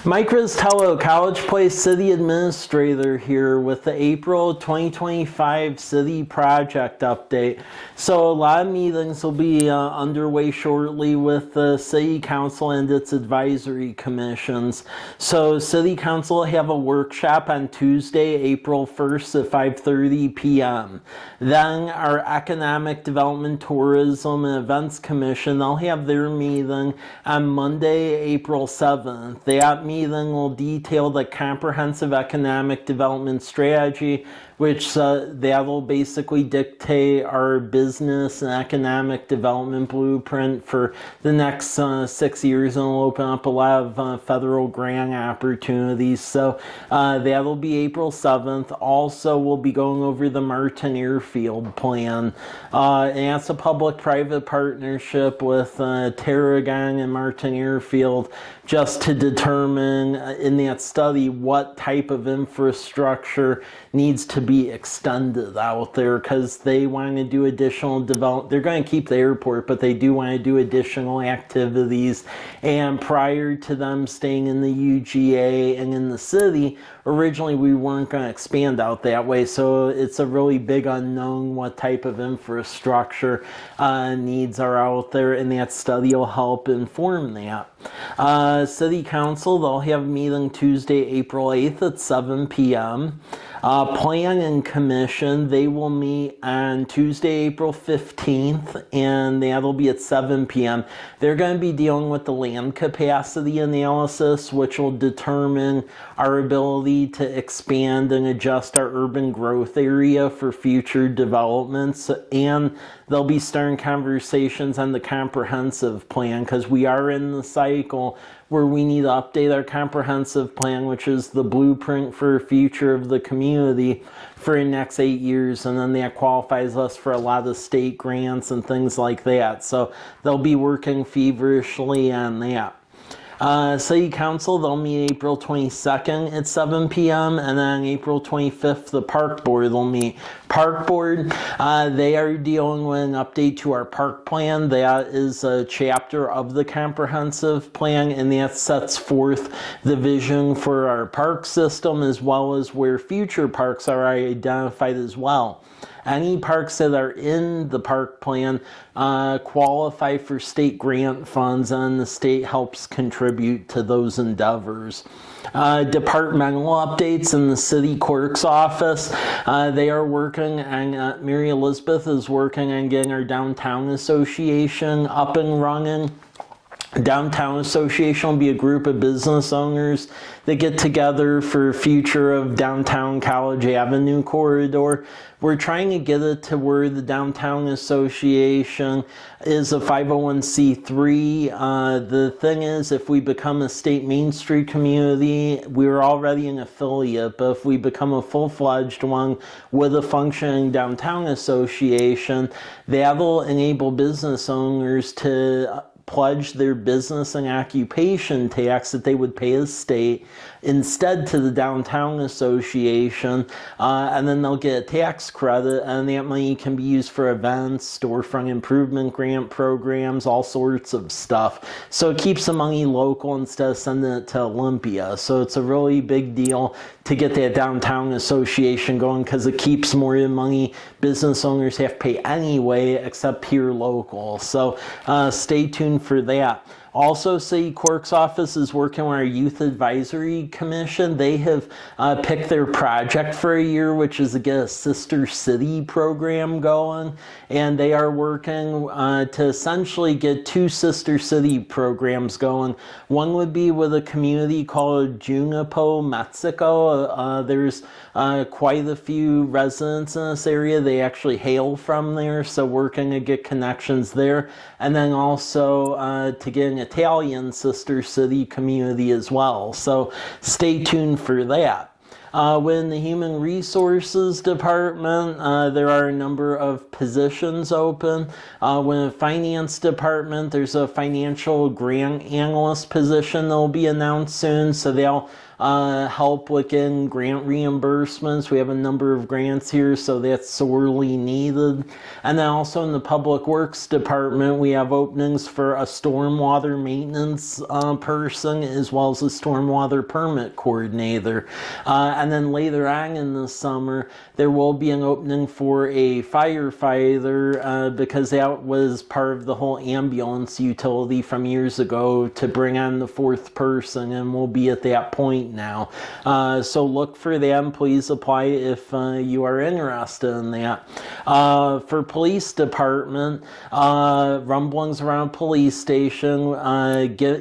Mike Rizzitiello, College Place City Administrator here with the April 2025 City Project Update. So a lot of meetings will be underway shortly with the City Council and its advisory commissions. So City Council will have a workshop on Tuesday, April 1st at 5:30 p.m. Then our Economic Development, Tourism, and Events Commission, they'll have their meeting on Monday, April 7th. That meeting will detail the comprehensive economic development strategy, which that'll basically dictate our business and economic development blueprint for the next 6 years, and will open up a lot of federal grant opportunities. So that'll be April 7th. Also, we'll be going over the Martin Airfield plan. And that's a public-private partnership with Tarragon and Martin Airfield, just to determine in that study what type of infrastructure needs to be extended out there, because they want to do additional development. They're going to keep the airport, but they do want to do additional activities. And prior to them staying in the UGA and in the city, originally we weren't going to expand out that way. So it's a really big unknown what type of infrastructure needs are out there, and that study will help inform that. City Council, they'll have a meeting Tuesday, April 8th at 7 p.m. Plan and Commission, they will meet on Tuesday, April 15th, and that'll be at 7 p.m. They're going to be dealing with the land capacity analysis, which will determine our ability to expand and adjust our urban growth area for future developments. And they'll be starting conversations on the comprehensive plan, because we are in the cycle where we need to update our comprehensive plan, which is the blueprint for the future of the community for the next 8 years, and then that qualifies us for a lot of state grants and things like that. So they'll be working feverishly on that. City Council, they'll meet April 22nd at 7 p.m. and then April 25th, the Park Board will meet. Park Board, they are dealing with an update to our park plan. That is a chapter of the comprehensive plan, and that sets forth the vision for our park system, as well as where future parks are identified as well. Any parks that are in the park plan qualify for state grant funds, and the state helps contribute to those endeavors. Departmental updates in the city clerk's office. They are working, and Mary Elizabeth is working on getting our downtown association up and running. Downtown Association will be a group of business owners that get together for future of downtown College Avenue corridor. We're trying to get it to where the Downtown Association is a 501c3. The thing is, if we become a state Main Street community, we're already an affiliate, but if we become a full-fledged one with a functioning Downtown Association, that'll enable business owners to pledge their business and occupation tax that they would pay the state instead to the Downtown Association, and then they'll get a tax credit, and that money can be used for events, storefront improvement grant programs, all sorts of stuff. So it keeps the money local instead of sending it to Olympia. So it's a really big deal to get that Downtown Association going, because it keeps more of the money business owners have to pay anyway, except here local. So stay tuned for that. Also, City Clerk's office is working with our Youth Advisory Commission. They have picked their project for a year, which is to get a Sister City program going. And they are working to essentially get 2 Sister City programs going. One would be with a community called Junipo, Mexico. There's quite a few residents in this area. They actually hail from there, so working to get connections there. And then also to get an Italian sister city community as well. So stay tuned for that. Within the Human Resources Department, there are a number of positions open. Within the Finance Department, there's a financial grant analyst position that will be announced soon, so they'll help with getting grant reimbursements. We have a number of grants here, so that's sorely needed. And then also in the Public Works Department, we have openings for a stormwater maintenance person as well as a stormwater permit coordinator. And then later on in the summer, there will be an opening for a firefighter because that was part of the whole ambulance utility from years ago to bring on the fourth person, and we'll be at that point now. So look for them. Please apply if you are interested in that. For police department, rumblings around police station,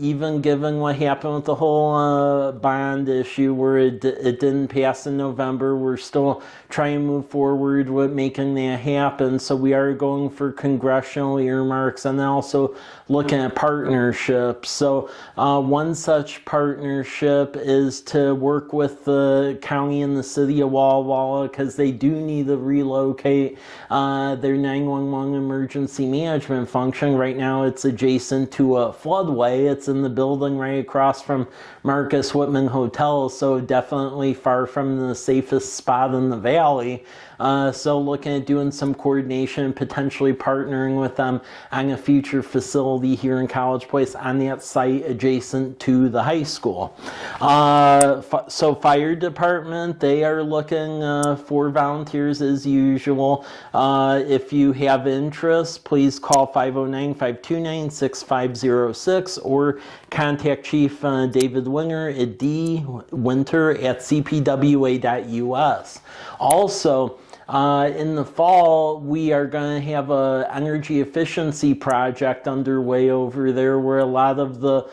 even given what happened with the whole bond issue where it didn't pass in November, we're still trying to move forward with making that happen. So we are going for congressional earmarks and then also looking at partnerships. So one such partnership is to work with the county and the city of Walla Walla because they do need to relocate their 911 emergency management function. Right now it's adjacent to a floodway. It's in the building right across from Marcus Whitman Hotel, so definitely far from the safest spot in the valley. So looking at doing some coordination, potentially partnering with them on a future facility here in College Place on that site adjacent to the high school. So fire department, they are looking for volunteers as usual. If you have interest, please call 509-529-6506 or contact Chief David Winter at dwinter@cpwa.us. Also, in the fall, we are going to have an energy efficiency project underway over there where a lot of the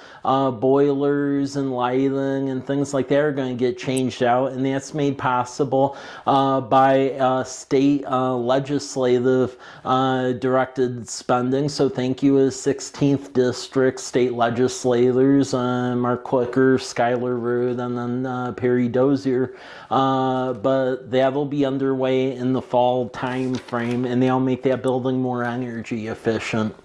boilers and lighting and things like that are going to get changed out, and that's made possible by state legislative directed spending. So thank you as 16th District state legislators, Mark Clicker, Schuyler Rood, and then Perry Dozier. But that'll be underway in the fall time frame, and they'll make that building more energy efficient.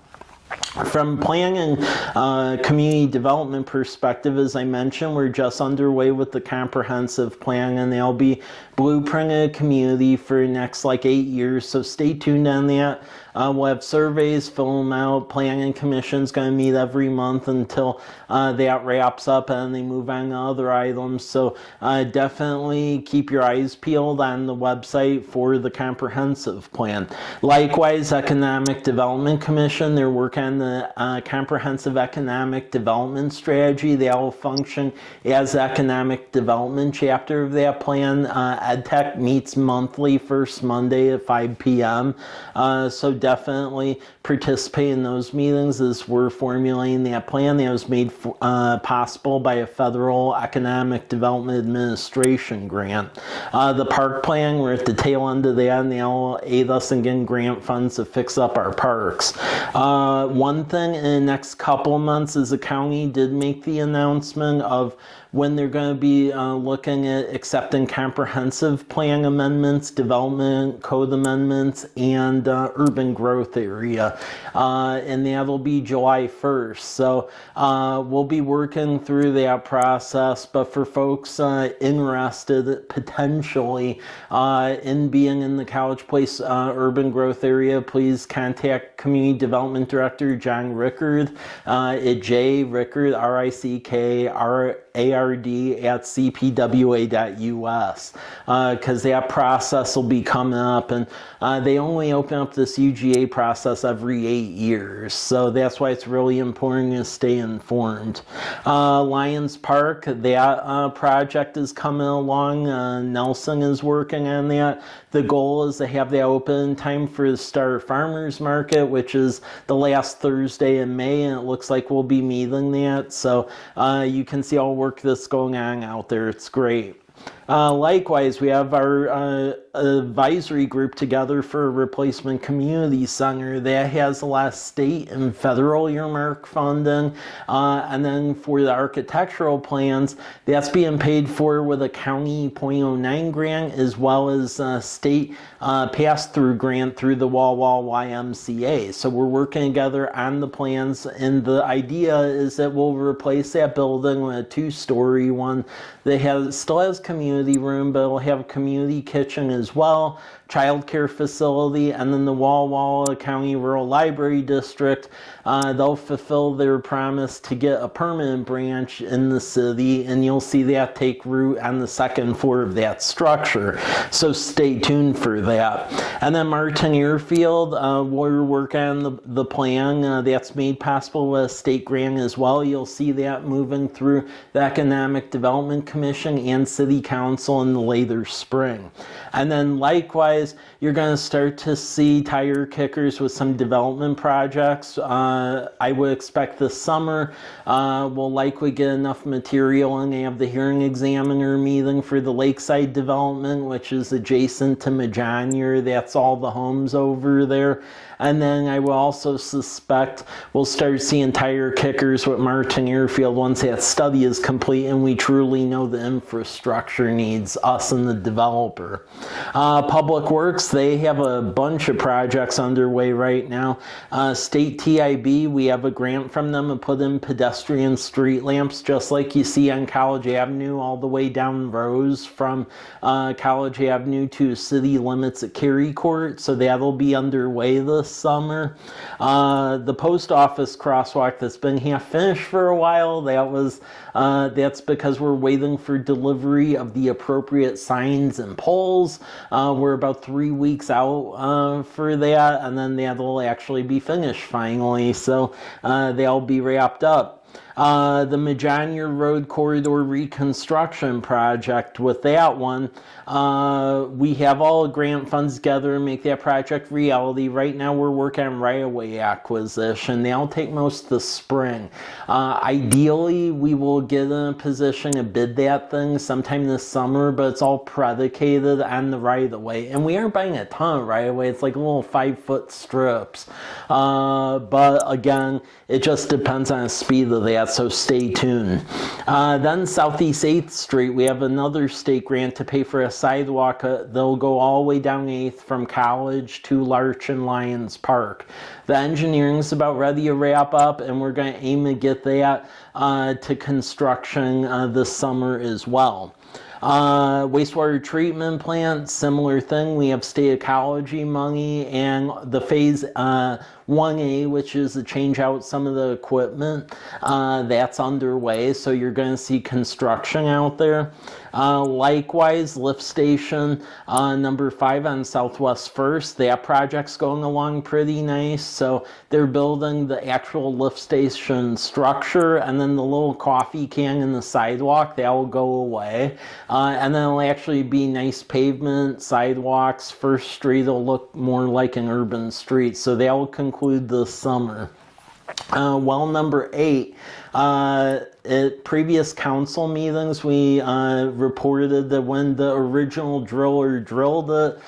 From planning and community development perspective, as I mentioned, we're just underway with the comprehensive plan, and they'll be blueprinting a community for the next 8 years, so stay tuned on that. We'll have surveys, fill them out. Planning Commission's going to meet every month until that wraps up and they move on to other items. So definitely keep your eyes peeled on the website for the comprehensive plan. Likewise, Economic Development Commission, they're working on the comprehensive economic development strategy. They will function as the economic development chapter of that plan. EdTech meets monthly, first Monday at 5 p.m. So definitely participate in those meetings as we're formulating that plan that was made possible by a federal Economic Development Administration grant. The park plan, we're at the tail end of that, and they'll aid us in getting grant funds to fix up our parks. One thing in the next couple of months is the county did make the announcement of when they're going to be looking at accepting comprehensive plan amendments, development code amendments, and urban growth area. And that'll be July 1st. So we'll be working through that process. But for folks interested potentially in being in the College Place urban growth area, please contact Community Development Director John Rickard at jrickard, RICKRARD@cpwa.us, because that process will be coming up, and they only open up this UGA process every 8 years, so that's why it's really important to stay informed. Lions Park, that project is coming along. Nelson is working on that. The goal is to have that open in time for the Star Farmers Market, which is the last Thursday in May, and it looks like we'll be meeting that. So you can see all work that's going on out there. It's great. Likewise, we have our advisory group together for a replacement community center that has a lot of state and federal earmark funding. And then for the architectural plans, that's being paid for with a county .09 grant as well as a state pass-through grant through the Wall YMCA. So we're working together on the plans, and the idea is that we'll replace that building with a 2-story one that still has community room, but it'll have a community kitchen as well, child care facility, and then the Walla County Rural Library District. They'll fulfill their promise to get a permanent branch in the city, and you'll see that take root on the 2nd floor of that structure. So stay tuned for that. And then Martin Airfield, we're working on the plan that's made possible with a state grant as well. You'll see that moving through the Economic Development Commission and City Council in the later spring. And then likewise, you're going to start to see tire kickers with some development projects. I would expect this summer we'll likely get enough material and have the hearing examiner meeting for the Lakeside development, which is adjacent to Majanier. That's all the homes over there. And then I will also suspect we'll start seeing tire kickers with Martin Airfield once that study is complete and we truly know the infrastructure needs, us and the developer. Public Works, they have a bunch of projects underway right now. State TIB, we have a grant from them to put in pedestrian street lamps, just like you see on College Avenue all the way down Rose from College Avenue to city limits at Cary Court. So that'll be underway this summer. The post office crosswalk that's been half finished for a while, that's because we're waiting for delivery of the appropriate signs and poles. We're about 3 weeks out for that, and then that'll actually be finished finally, so they'll be wrapped up. The Majanier Road Corridor Reconstruction Project, with that one, we have all the grant funds together to make that project reality. Right now we're working on right-of-way acquisition. That'll take most of the spring. Ideally, we will get in a position to bid that thing sometime this summer, but it's all predicated on the right-of-way. And we aren't buying a ton of right-of-way. It's like little 5-foot strips. But again, it just depends on the speed of that, so stay tuned. Then Southeast 8th Street, we have another state grant to pay for a sidewalk. They'll go all the way down 8th from College to Larch and Lions Park. The engineering's about ready to wrap up, and we're going to aim to get that to construction this summer as well. Wastewater treatment plant, similar thing. We have state ecology money and the phase 1A, which is to change out some of the equipment. That's underway, so you're going to see construction out there. Likewise, lift station number 5 on Southwest 1st. That project's going along pretty nice. So they're building the actual lift station structure, and then the little coffee can in the sidewalk, that will go away. And then it'll actually be nice pavement, sidewalks. First Street will look more like an urban street. So that will conclude this summer. Well, number 8. At previous council meetings, we reported that when the original driller drilled it,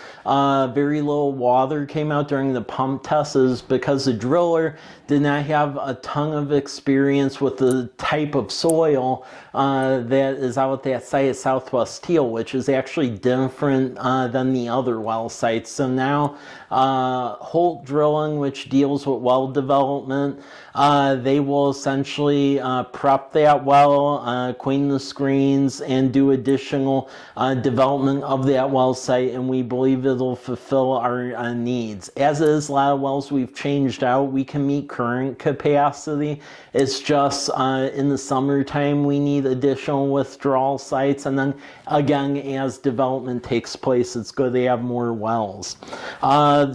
very little water came out during the pump tests because the driller did not have a ton of experience with the type of soil that is out at that site at Southwest Teal, which is actually different than the other well sites. So now Holt Drilling, which deals with well development, they will essentially prep that well, clean the screens, and do additional development of that well site, and we believe it'll fulfill our needs. As is, a lot of wells we've changed out, we can meet current capacity. It's just in the summertime we need additional withdrawal sites, and then again, as development takes place, it's good to have more wells.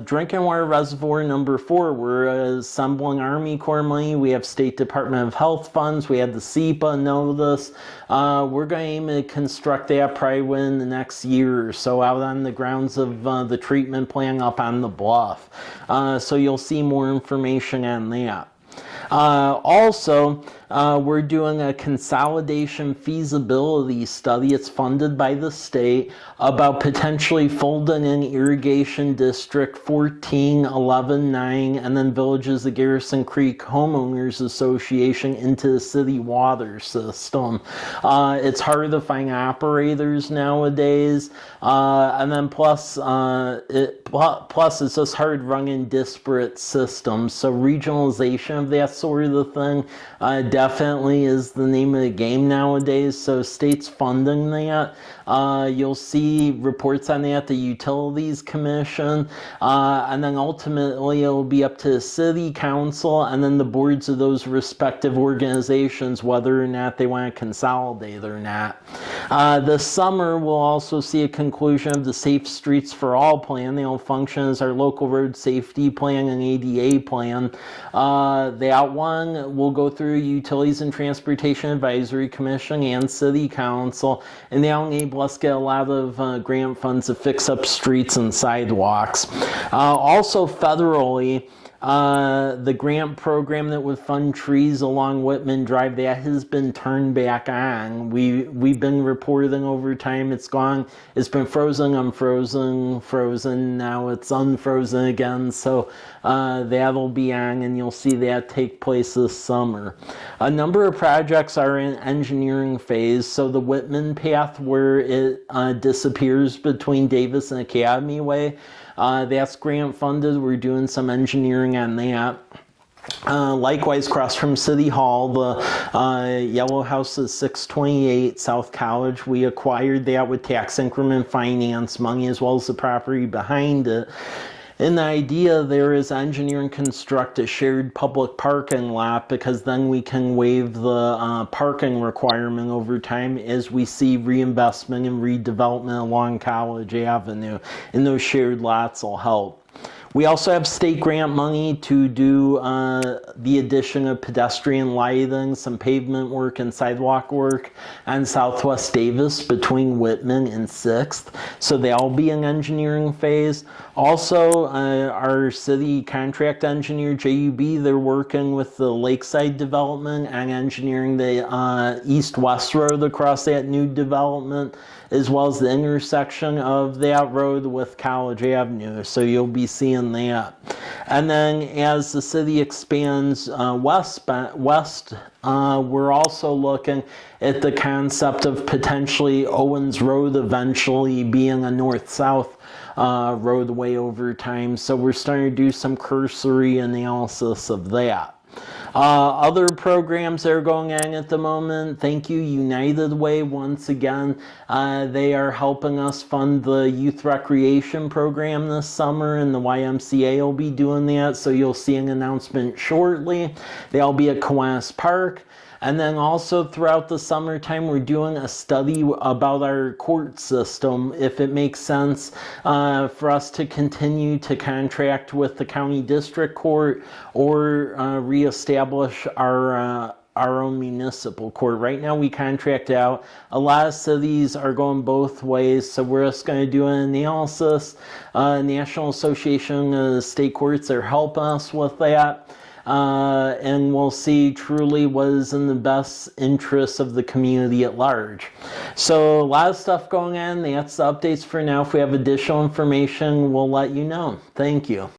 Drinking water reservoir number 4, we're assembling Army Corps money. We have State Department of Health funds. We had the SEPA notice. We're going to aim to construct that probably within the next year or so out on the grounds of the treatment plant up on the bluff. So you'll see more information on that. Also, we're doing a consolidation feasibility study. It's funded by the state about potentially folding in Irrigation District 14, 11, 9, and then Villages of Garrison Creek Homeowners Association into the city water system. It's hard to find operators nowadays, and then plus it's just hard running disparate systems. So regionalization of that sort of thing definitely is the name of the game nowadays. So states funding that. You'll see reports on that, the Utilities Commission, and then ultimately it'll be up to the City Council and then the boards of those respective organizations whether or not they want to consolidate or not. This summer we'll also see a conclusion of the Safe Streets for All plan. They'll function as our local road safety plan and ADA plan. That one will go through Utilities and Transportation Advisory Commission and City Council, and they'll enable us to get a lot of grant funds to fix up streets and sidewalks. Also federally, the grant program that would fund trees along Whitman Drive, that has been turned back on. We've been reporting over time it's been frozen, unfrozen, frozen, now it's unfrozen again, so that'll be on and you'll see that take place this summer. A number of projects are in engineering phase, so the Whitman path where it disappears between Davis and Academy Way, that's grant funded. We're doing some engineering on that. Likewise, across from City Hall, the yellow house is 628 South College. We acquired that with tax increment finance money as well as the property behind it. And the idea there is engineer and construct a shared public parking lot because then we can waive the parking requirement over time as we see reinvestment and redevelopment along College Avenue. And those shared lots will help. We also have state grant money to do the addition of pedestrian lighting, some pavement work and sidewalk work on Southwest Davis between Whitman and 6th. So they'll be in engineering phase. Also, our city contract engineer, JUB, they're working with the Lakeside development and engineering the east-west road across that new development, as well as the intersection of that road with College Avenue. So you'll be seeing that. And then as the city expands west, we're also looking at the concept of potentially Owens Road eventually being a north-south roadway over time. So we're starting to do some cursory analysis of that. Other programs that are going on at the moment, thank you United Way once again. They are helping us fund the youth recreation program this summer, and the YMCA will be doing that, so you'll see an announcement shortly. They'll be at Kiwanis Park. And then also throughout the summertime, we're doing a study about our court system, if it makes sense for us to continue to contract with the county district court or reestablish our own municipal court. Right now we contract out. A lot of cities are going both ways, so we're just going to do an analysis. National Association of State Courts are helping us with that. And we'll see truly what is in the best interest of the community at large. So a lot of stuff going on. That's the updates for now. If we have additional information, we'll let you know. Thank you.